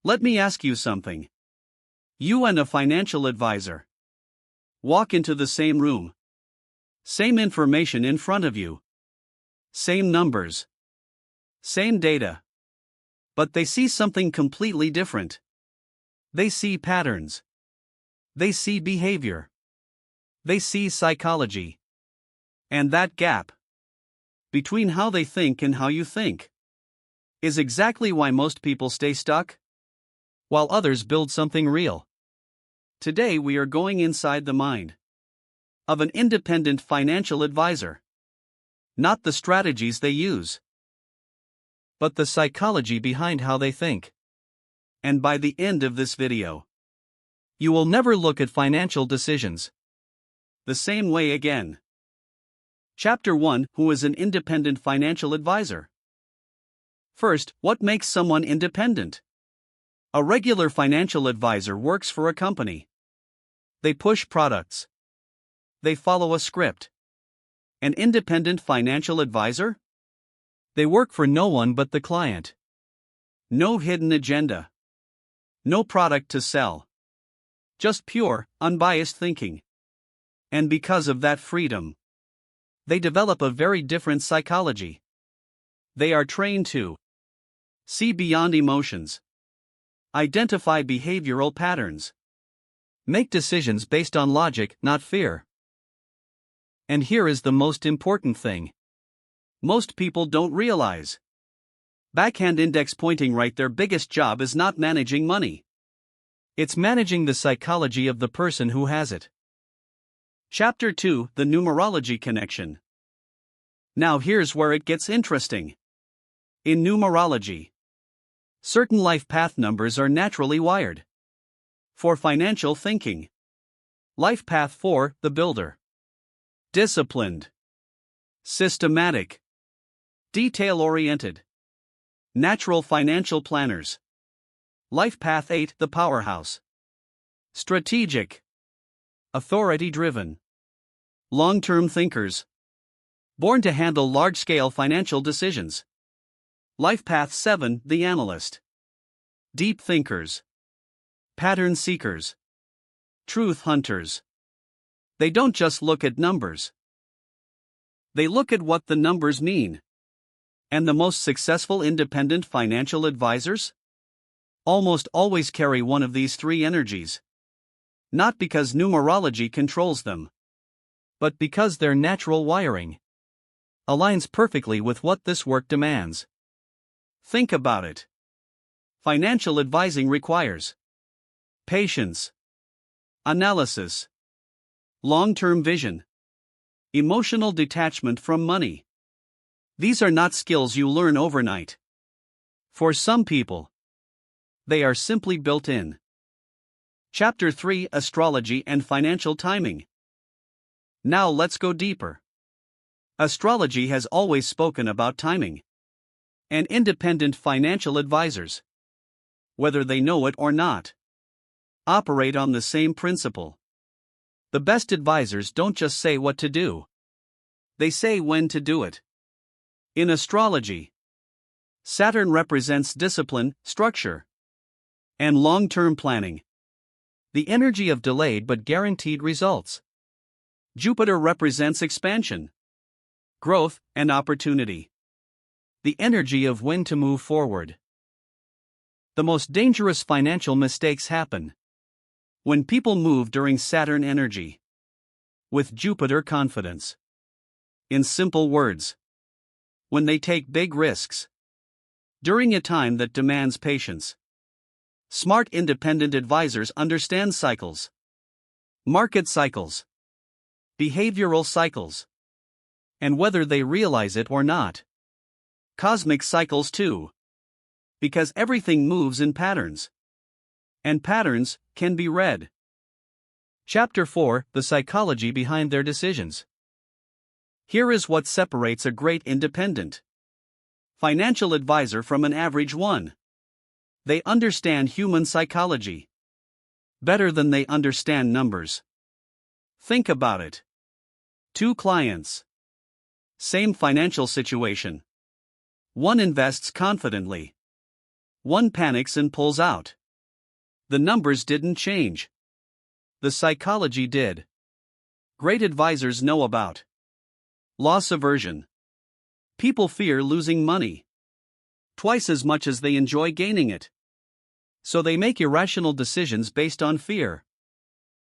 Let me ask you something. You and a financial advisor walk into the same room. Same information in front of you. Same numbers. Same data. But they see something completely different. They see patterns. They see behavior. They see psychology. And that gap between how they think and how you think is exactly why most people stay stuck, while others build something real. Today we are going inside the mind of an independent financial advisor. Not the strategies they use, but the psychology behind how they think. And by the end of this video, you will never look at financial decisions the same way again. Chapter 1: Who is an independent financial advisor? First, what makes someone independent? A regular financial advisor works for a company. They push products. They follow a script. An independent financial advisor? They work for no one but the client. No hidden agenda. No product to sell. Just pure, unbiased thinking. And because of that freedom, they develop a very different psychology. They are trained to see beyond emotions, identify behavioral patterns, make decisions based on logic, not fear. And here is the most important thing most people don't realize. Backhand index pointing right, their biggest job is not managing money. It's managing the psychology of the person who has it. Chapter 2: The numerology connection. Now here's where it gets interesting. In numerology, certain life path numbers are naturally wired for financial thinking. Life path 4, the builder. Disciplined, systematic, detail-oriented, natural financial planners. Life path 8, the powerhouse. Strategic, authority-driven, long-term thinkers, born to handle large-scale financial decisions. Life path 7, the analyst. Deep thinkers, pattern seekers, truth hunters. They don't just look at numbers. They look at what the numbers mean. And the most successful independent financial advisors almost always carry one of these three energies. Not because numerology controls them, but because their natural wiring aligns perfectly with what this work demands. Think about it. Financial advising requires patience, analysis, long-term vision, emotional detachment from money. These are not skills you learn overnight. For some people, they are simply built in. Chapter 3: Astrology and Financial Timing. Now let's go deeper. Astrology has always spoken about timing. And independent financial advisors, whether they know it or not, operate on the same principle. The best advisors don't just say what to do, they say when to do it. In astrology, Saturn represents discipline, structure, and long-term planning. The energy of delayed but guaranteed results. Jupiter represents expansion, growth, and opportunity. The energy of when to move forward. The most dangerous financial mistakes happen when people move during Saturn energy with Jupiter confidence. In simple words, when they take big risks during a time that demands patience. Smart independent advisors understand cycles, market cycles, behavioral cycles, and whether they realize it or not, cosmic cycles too. Because everything moves in patterns. And patterns can be read. Chapter 4: The Psychology Behind Their Decisions. Here is what separates a great independent financial advisor from an average one. They understand human psychology better than they understand numbers. Think about it. Two clients. Same financial situation. One invests confidently. One panics and pulls out. The numbers didn't change. The psychology did. Great advisors know about loss aversion. People fear losing money twice as much as they enjoy gaining it. So they make irrational decisions based on fear.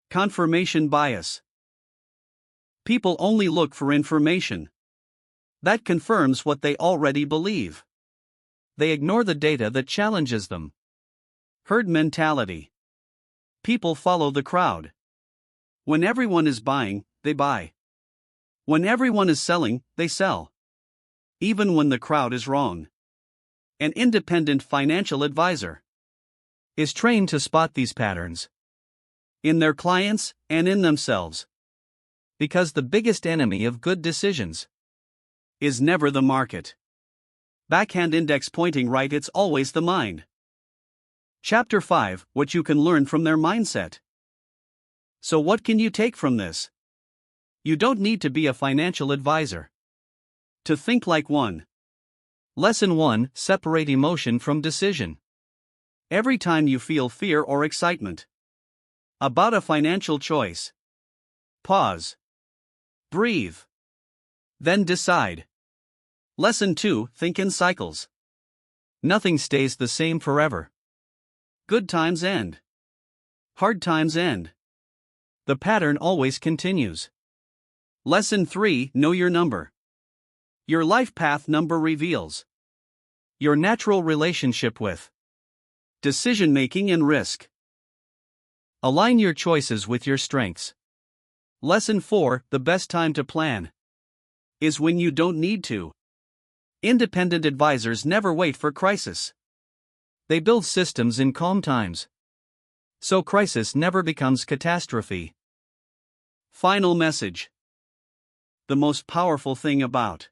Confirmation bias. People only look for information that confirms what they already believe. They ignore the data that challenges them. Herd mentality. People follow the crowd. When everyone is buying, they buy. When everyone is selling, they sell. Even when the crowd is wrong. An independent financial advisor is trained to spot these patterns in their clients and in themselves. Because the biggest enemy of good decisions is never the market. Backhand index pointing right, it's always the mind. Chapter 5: What you can learn from their mindset. So what can you take from this? You don't need to be a financial advisor to think like one. Lesson 1: Separate emotion from decision. Every time you feel fear or excitement about a financial choice, pause, breathe, then decide. Lesson 2: Think in cycles. Nothing stays the same forever. Good times end. Hard times end. The pattern always continues. Lesson 3: Know your number. Your life path number reveals your natural relationship with decision-making and risk. Align your choices with your strengths. Lesson 4: The best time to plan is when you don't need to. Independent advisors never wait for crisis. They build systems in calm times. So crisis never becomes catastrophe. Final message. The most powerful thing about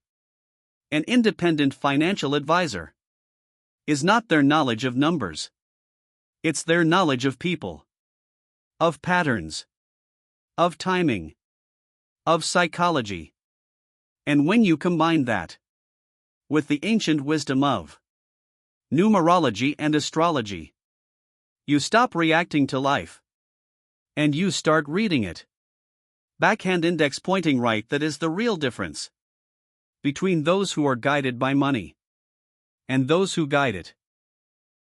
an independent financial advisor is not their knowledge of numbers. It's their knowledge of people, of patterns, of timing, of psychology. And when you combine that with the ancient wisdom of numerology and astrology, you stop reacting to life and you start reading it. Backhand index pointing right, that is the real difference between those who are guided by money and those who guide it.